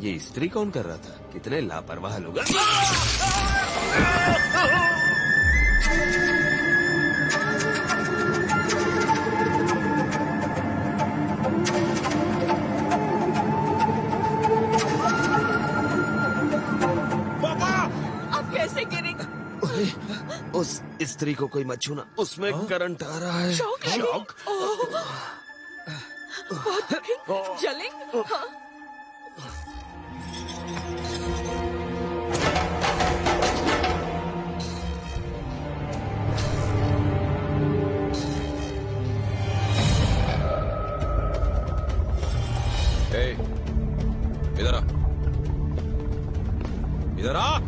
ये स्त्री कौन कर रहा था? कितने लापरवाह लोग। उस स्त्री को कोई मत छूना, उसमें करंट आ रहा है। शॉक? जलें? हाँ। इधर आ, इधर आ।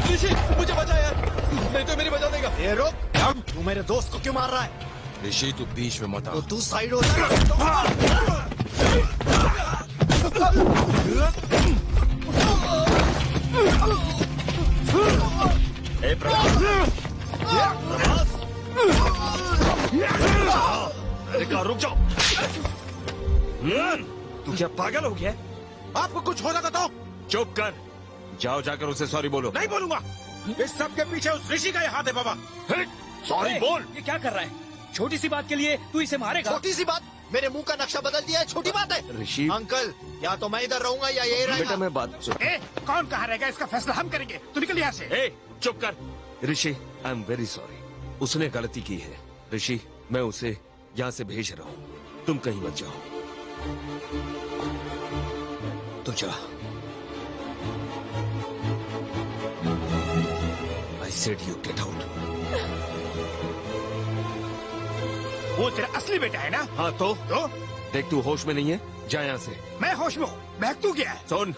ऋषि, मुझे बचा यार, नहीं तो मेरी बचा देगा। ये रुक, तू मेरे दोस्त को क्यों मार रहा है? ऋषि तू बीच में मत आ। तो तू साइड हो जा। रुक जाओ। तू क्या पागल हो गया? आपको कुछ हो जाता तो? चुप कर, जाओ जाकर उसे सॉरी बोलो। नहीं बोलूंगा। इस सब के पीछे उस ऋषि का ही हाथ है बाबा। सॉरी बोल। ये क्या कर रहा है? छोटी सी बात के लिए तू इसे मारेगा? छोटी सी बात? मेरे मुंह का नक्शा बदल दिया है, छोटी बात है? ऋषि अंकल, या तो मैं इधर रहूंगा या यही रहेगा। बेटा मैं बात सुन। कौन कहाँ रहेगा इसका फैसला हम करेंगे। तू निकल यहाँ से। चुप कर। ऋषि आई एम वेरी सॉरी, उसने गलती की है। ऋषि मैं उसे यहाँ से भेज रहा हूँ, तुम कहीं मत जाओ। तो जा। I said you get out. वो तेरा असली बेटा है ना? हाँ तो देख तू होश में नहीं है, जा यहाँ से। मैं होश में हूँ, बहक तू क्या है? सुन,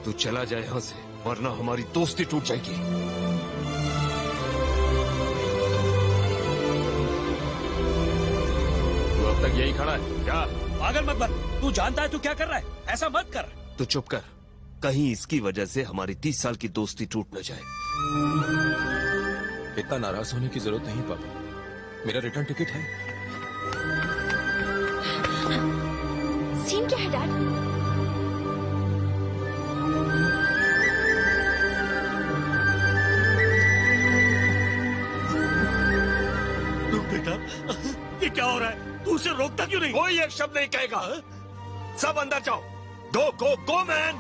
तू चला जाए यहाँ से, वरना हमारी दोस्ती टूट जाएगी। तू अब तक यही खड़ा है क्या? पागल मत बन, तू जानता है तू क्या कर रहा है, ऐसा मत कर। तू चुप कर, कहीं इसकी वजह से हमारी 30 साल की दोस्ती टूट न जाए। इतना नाराज होने की जरूरत नहीं पापा, मेरा रिटर्न टिकट है। सीन क्या है डैड? बेटा, ये क्या हो रहा है? तू उसे रोकता क्यों नहीं? कोई एक शब्द नहीं कहेगा, सब अंदर जाओ। Go man.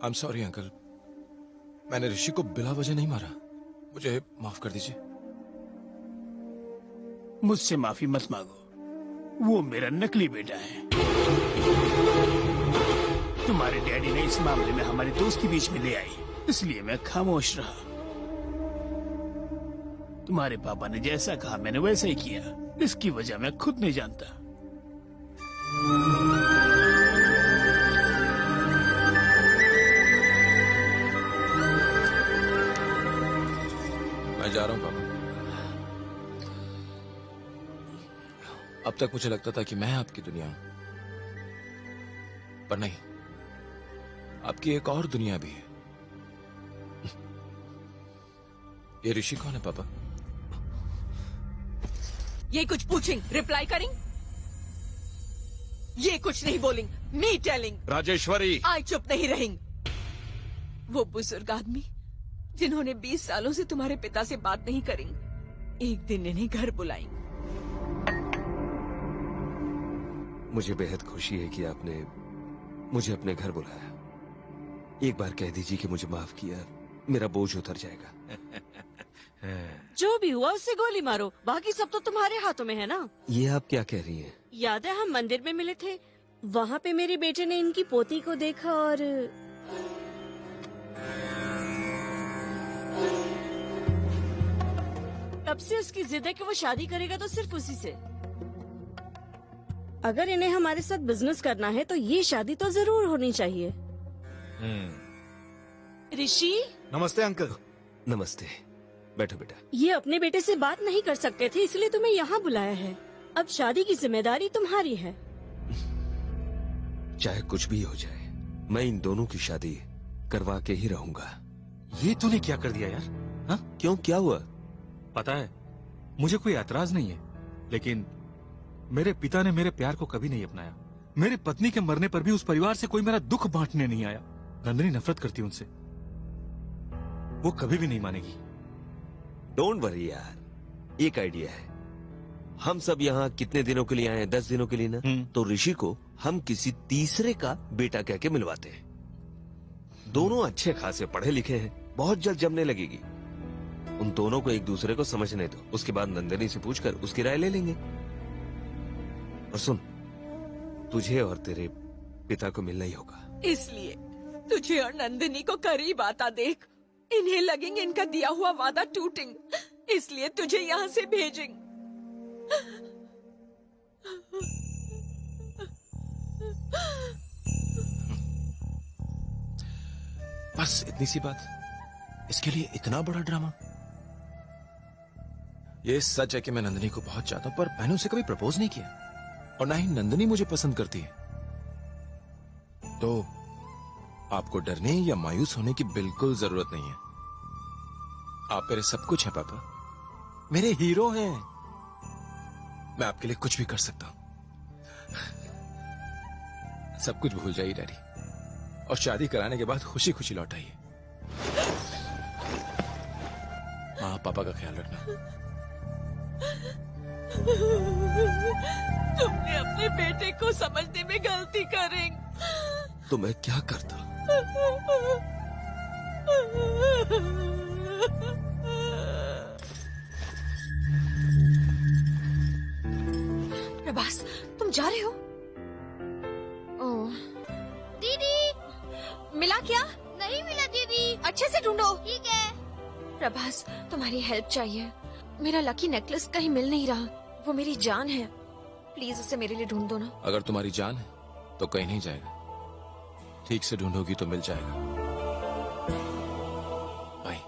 I am sorry uncle, मैंने ऋषि को बिला वजह नहीं मारा, मुझे माफ कर दीजिए। मुझसे माफी मत मांगो, वो मेरा नकली बेटा है। तुम्हारे डैडी ने इस मामले में हमारी दोस्ती बीच में ले आई, इसलिए मैं खामोश रहा। तुम्हारे पापा ने जैसा कहा मैंने वैसा ही किया, इसकी वजह मैं खुद नहीं जानता। मैं जा रहा हूं पापा। अब तक मुझे लगता था कि मैं आपकी दुनिया हूं, पर नहीं, आपकी एक और दुनिया भी है। ये ऋषि कौन है पापा? ये कुछ पूछेंगे, रिप्लाई करेंगे? ये कुछ नहीं बोलेंगे, मी टेलिंग। राजेश्वरी, आई चुप नहीं रहेंगे। वो बुजुर्ग आदमी जिन्होंने 20 सालों से तुम्हारे पिता से बात नहीं करेंगे, एक दिन इन्हें घर बुलाएंगे। मुझे बेहद खुशी है कि आपने मुझे अपने घर बुलाया। एक बार कह दीजिए कि मुझे माफ किया, मेरा बोझ उतर जाएगा। जो भी हुआ उससे गोली मारो, बाकी सब तो तुम्हारे हाथों में है ना। ये आप क्या कह रही हैं? याद है हम मंदिर में मिले थे, वहाँ पे मेरे बेटे ने इनकी पोती को देखा और तब से उसकी जिद है कि वो शादी करेगा तो सिर्फ उसी से। अगर इन्हें हमारे साथ बिजनेस करना है तो ये शादी तो जरूर होनी चाहिए। ऋषि, नमस्ते अंकल। नमस्ते, बैठो बेटा। ये अपने बेटे से बात नहीं कर सकते थे, इसलिए तुम्हें यहाँ बुलाया है। अब शादी की जिम्मेदारी तुम्हारी है। चाहे कुछ भी हो जाए, मैं इन दोनों की शादी करवा के ही रहूंगा। ये तूने क्या कर दिया यार? हाँ, क्यों, क्या हुआ? पता है मुझे कोई ऐतराज नहीं है, लेकिन मेरे पिता ने मेरे प्यार को कभी नहीं अपनाया। मेरी पत्नी के मरने पर भी उस परिवार से कोई मेरा दुख बांटने नहीं आया। नंदिनी नफरत करती है उनसे, वो कभी भी नहीं मानेगी। डोंट वरी यार, एक आइडिया है। हम सब यहाँ कितने दिनों के लिए आए हैं? 10 दिनों के लिए ना। तो ऋषि को हम किसी तीसरे का बेटा कह के मिलवाते हैं। दोनों अच्छे खासे पढ़े लिखे हैं, बहुत जल्द जमने लगेगी। उन दोनों को एक दूसरे को समझने दो, उसके बाद नंदिनी से पूछकर उसकी राय ले लेंगे। और सुन, तुझे और तेरे पिता को मिलना ही होगा। इसलिए तुझे और नंदिनी को करीब आता देख इन्हें लगेंगे इनका दिया हुआ वादा टूटेंगे, इसलिए तुझे यहाँ से भेजेंगे। बस इतनी सी बात, इसके लिए इतना बड़ा ड्रामा? ये सच है कि मैं नंदिनी को बहुत चाहता हूं, पर मैंने उसे कभी प्रपोज नहीं किया, और ना ही नंदिनी मुझे पसंद करती है। तो आपको डरने या मायूस होने की बिल्कुल जरूरत नहीं है। आप मेरे सब कुछ हैं पापा, मेरे हीरो हैं। मैं आपके लिए कुछ भी कर सकता हूं। सब कुछ भूल जाइए डैडी, और शादी कराने के बाद खुशी खुशी लौट आइए। माँ पापा का ख्याल रखना। तुमने अपने बेटे को समझने में गलती करेंगे। तो मैं क्या करता? प्रभास, तुम जा रहे हो? ओह, दीदी मिला क्या? नहीं मिला दीदी। अच्छे से ढूंढो। ठीक है। प्रभास, तुम्हारी हेल्प चाहिए। मेरा लकी नेकलेस कहीं मिल नहीं रहा, वो मेरी जान है। प्लीज उसे मेरे लिए ढूंढ दो ना। अगर तुम्हारी जान है तो कहीं नहीं जाएगा, ठीक से ढूंढोगी तो मिल जाएगा। बाय।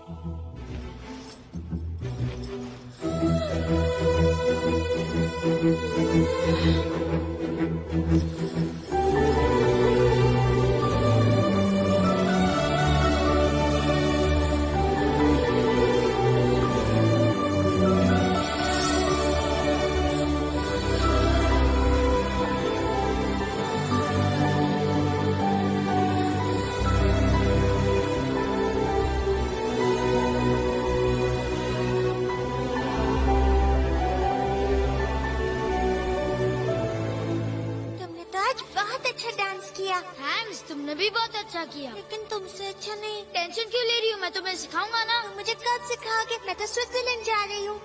तुमने तो आज बहुत अच्छा डांस किया। थैंक्स, तुमने भी बहुत अच्छा किया। लेकिन तुमसे अच्छा नहीं। टेंशन क्यों ले रही हो? मैं तुम्हें सिखाऊंगा ना। तुम मुझे कब सिखाओगे? मैं तो स्विट्जरलैंड जा रही हूँ।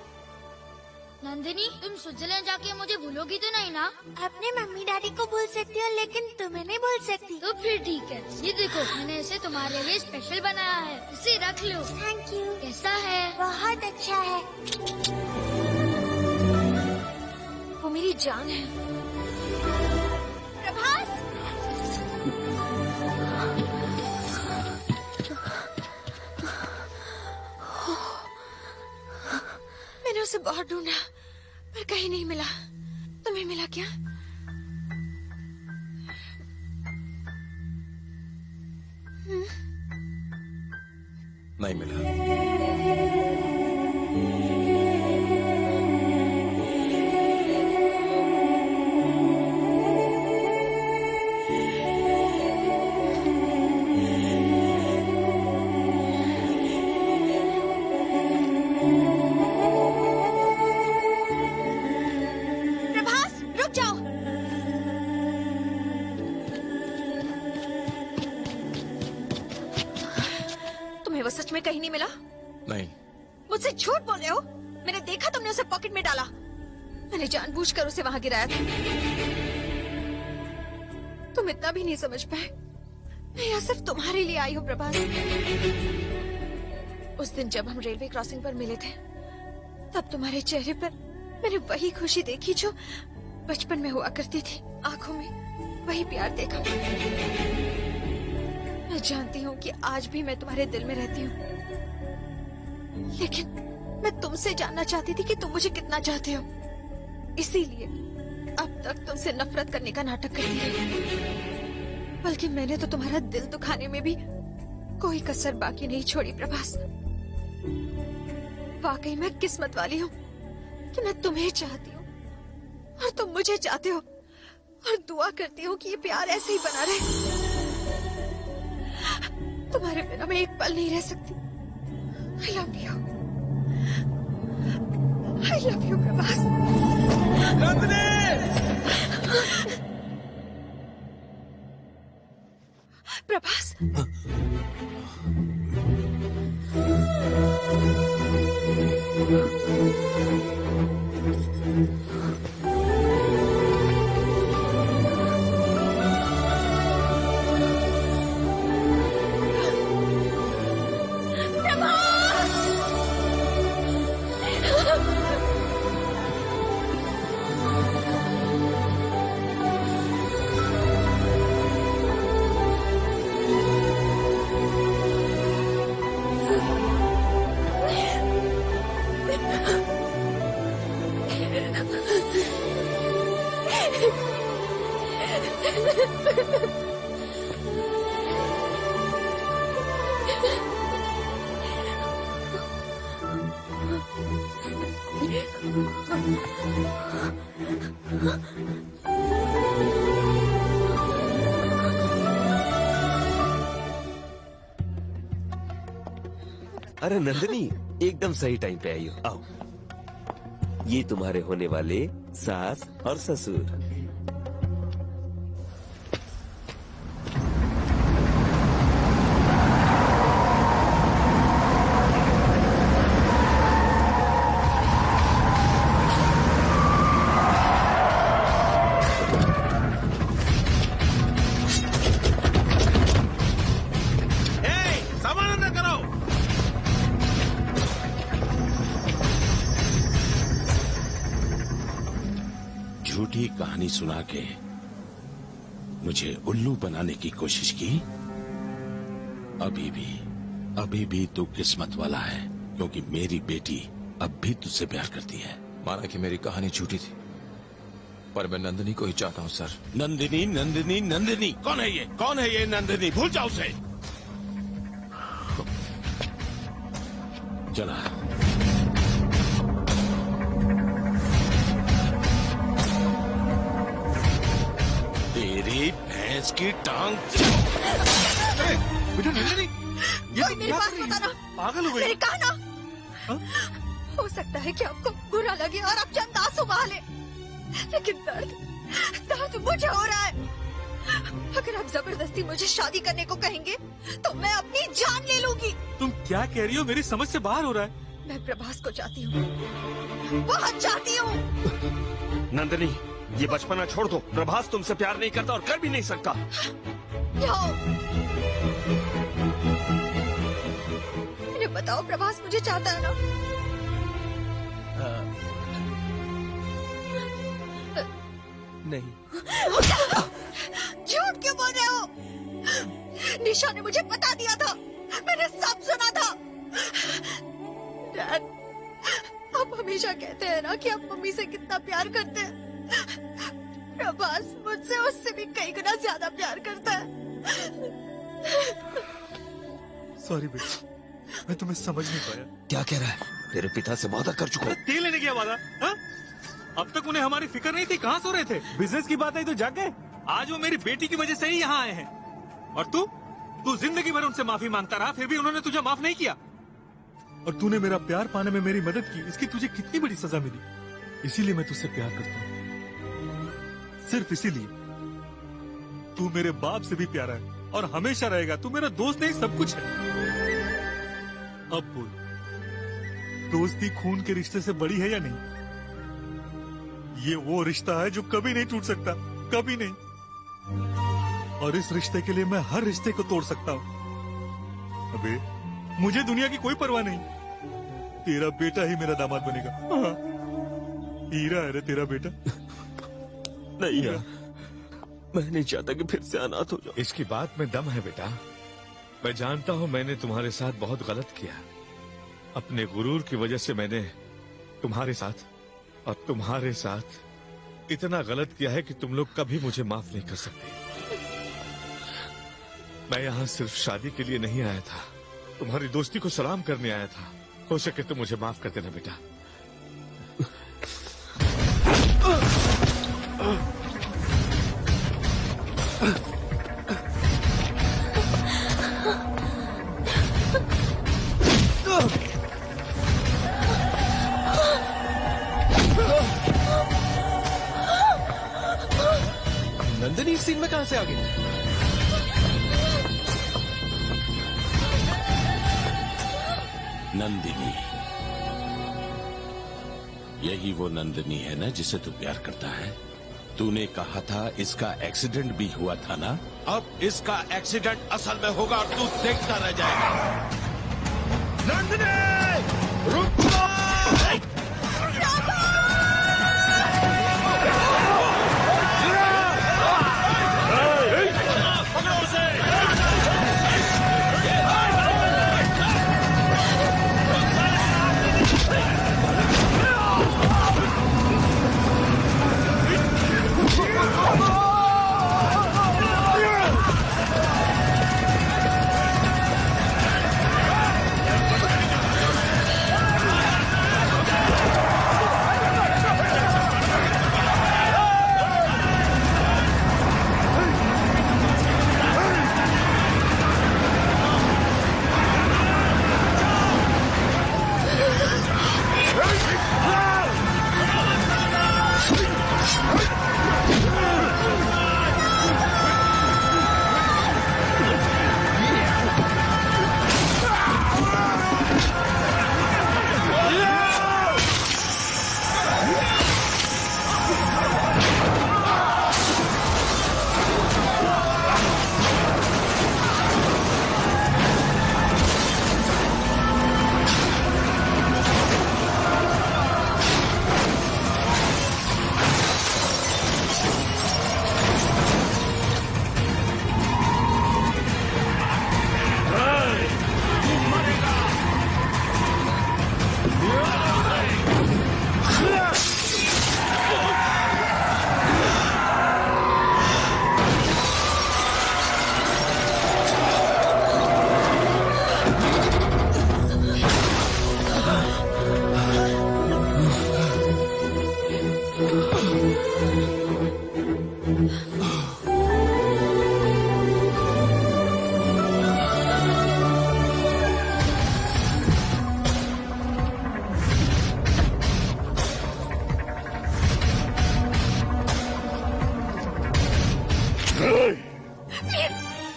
नंदिनी, तुम स्विट्जरलैंड जाके मुझे भूलोगी तो नहीं ना? अपने मम्मी डैडी को भूल सकती हो, लेकिन तुम्हें नहीं भूल सकती। तो फिर ठीक है। ये देखो, मैंने इसे तुम्हारे लिए स्पेशल बनाया है, इसे रख लो। Thank you. कैसा है? बहुत अच्छा है। वो मेरी जान है। प्रभास, मैंने उसे बहुत ढूंढा पर कहीं नहीं मिला। तुम्हें मिला क्या? नहीं मिला। प्रभास, रुक जाओ। तुम्हें वो सच में कहीं नहीं मिला? नहीं। मुझसे झूठ बोल रहे हो। मैंने देखा तुमने उसे पॉकेट में डाला। मैंने जानबूझकर उसे वहां गिराया था। तुम इतना भी नहीं समझ पाए। मैं यहाँ सिर्फ तुम्हारे लिए आई हूँ प्रभास। उस दिन जब हम रेलवे क्रॉसिंग पर मिले थे, तब तुम्हारे चेहरे पर मैंने वही खुशी देखी जो बचपन में हुआ करती थी। आंखों में वही प्यार देखा। मैं जानती हूँ कि आज भी मैं तुम्हारे दिल में रहती हूँ, मैं तुमसे जानना चाहती थी कि तुम मुझे कितना चाहते हो। इसीलिए अब तक तुमसे नफरत करने का नाटक करती है। बल्कि मैंने तो तुम्हारा दिल दुखाने में भी कोई कसर बाकी नहीं छोड़ी प्रभास। वाकई मैं किस्मत वाली हूँ कि मैं तुम्हें चाहती हूँ और तुम मुझे चाहते हो, और दुआ करती हूँ कि ये प्यार ऐसे ही बना रहे। तुम्हारे बिना मैं एक पल नहीं रह सकती। I love you. I love you Prabhas. Prabhas, अरे नंदिनी, एकदम सही टाइम पे आई हो। आओ, ये तुम्हारे होने वाले सास और ससुर। झूठी कहानी सुना के मुझे उल्लू बनाने की कोशिश की। अभी भी तू किस्मत वाला है, क्योंकि मेरी बेटी अब भी तुझसे प्यार करती है। माना कि मेरी कहानी झूठी थी, पर मैं नंदिनी को ही चाहता हूँ सर। नंदिनी नंदिनी नंदिनी, कौन है ये? कौन है ये नंदिनी? भूल जाओ उसे। चला, तेरी भैंस की टांग। बेटा नंदिनी, कोई मेरे पास मत आना। पागल हो गई? मेरे कहा ना। हो सकता है कि आपको बुरा लगे और आप चंद आंसू बहा ले, लेकिन दर्द मुझे हो रहा है। अगर आप जबरदस्ती मुझे शादी करने को कहेंगे तो मैं अपनी जान ले लूंगी। तुम क्या कह रही हो? मेरी समझ से बाहर हो रहा है। मैं प्रभास को चाहती हूँ, बहुत चाहती हूँ। नंदिनी, ये बचपना छोड़ दो। प्रभास तुमसे प्यार नहीं करता और कर भी नहीं सकता। इन्हें बताओ, प्रभास मुझे चाहता है ना? नहीं। झूठ क्यों बोल रहे हो? निशा ने मुझे बता दिया था, मैंने सब सुना था। डैड, आप हमेशा कहते हैं ना कि आप मम्मी से कितना प्यार करते हैं। प्रभास मुझसे उससे भी कई गुना ज्यादा प्यार करता है। सॉरी बेटा, मैं तुम्हें समझ नहीं पाया। क्या कह रहा है? तेरे पिता से वादा कर चुका हूँ। तेल लेने गया वादा? हाँ? अब तक उन्हें हमारी फिक्र नहीं थी, कहाँ सो रहे थे? बिजनेस की बात आई तो जाग गए। आज वो मेरी बेटी की वजह से ही यहाँ आए हैं। और तू जिंदगी भर उनसे माफी मांगता रहा, फिर भी उन्होंने तुझे माफ नहीं किया। और तूने मेरा प्यार पाने में मेरी मदद की, इसकी तुझे कितनी बड़ी सजा मिली। इसीलिए मैं तुझसे प्यार करता हूँ, सिर्फ इसीलिए। तू मेरे बाप से भी प्यारा है और हमेशा रहेगा। तू मेरा दोस्त नहीं, सब कुछ है। अब बोल, दोस्ती खून के रिश्ते से बड़ी है या नहीं? ये वो रिश्ता है जो कभी नहीं टूट सकता, कभी नहीं। और इस रिश्ते के लिए मैं हर रिश्ते को तोड़ सकता हूँ। अबे, मुझे दुनिया की कोई परवाह नहीं। तेरा बेटा ही मेरा दामाद बनेगा। हाँ। हीरा है रे तेरा बेटा। नहीं यार, मैं नहीं चाहता कि फिर से अनाथ हो जाओ। इसकी बात में दम है बेटा। मैं जानता हूँ मैंने तुम्हारे साथ बहुत गलत किया, अपने गुरूर की वजह से मैंने तुम्हारे साथ और तुम्हारे साथ इतना गलत किया है कि तुम लोग कभी मुझे माफ नहीं कर सकते। मैं यहाँ सिर्फ शादी के लिए नहीं आया था, तुम्हारी दोस्ती को सलाम करने आया था। हो सके तो मुझे माफ कर देना बेटा। नंदिनी इस सीन में कहां से आ गई? नंदिनी, यही वो नंदिनी है ना जिसे तू प्यार करता है? तूने कहा था इसका एक्सीडेंट भी हुआ था ना? अब इसका एक्सीडेंट असल में होगा और तू देखता रह जाएगा। नंदिनी, रुक जा!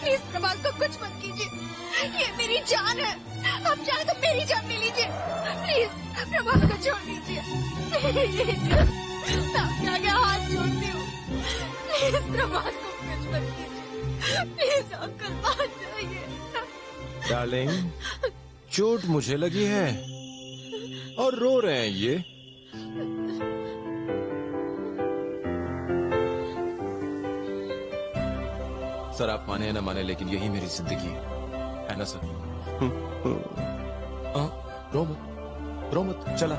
प्लीज प्रभास को कुछ मत कीजिए, ये मेरी जान है। आप चाहे तो मेरी जान ले लीजिए, प्लीज प्रभास को छोड़ दीजिए। मैं आपके आगे हाथ जोड़ती हूँ, प्लीज प्रभास को कुछ मत कीजिए, प्लीज अंकल मान जाइए। डार्लिंग, चोट मुझे लगी है और रो रहे हैं ये। सर आप माने ना माने लेकिन यही मेरी जिंदगी है ना सर? रो मत चला।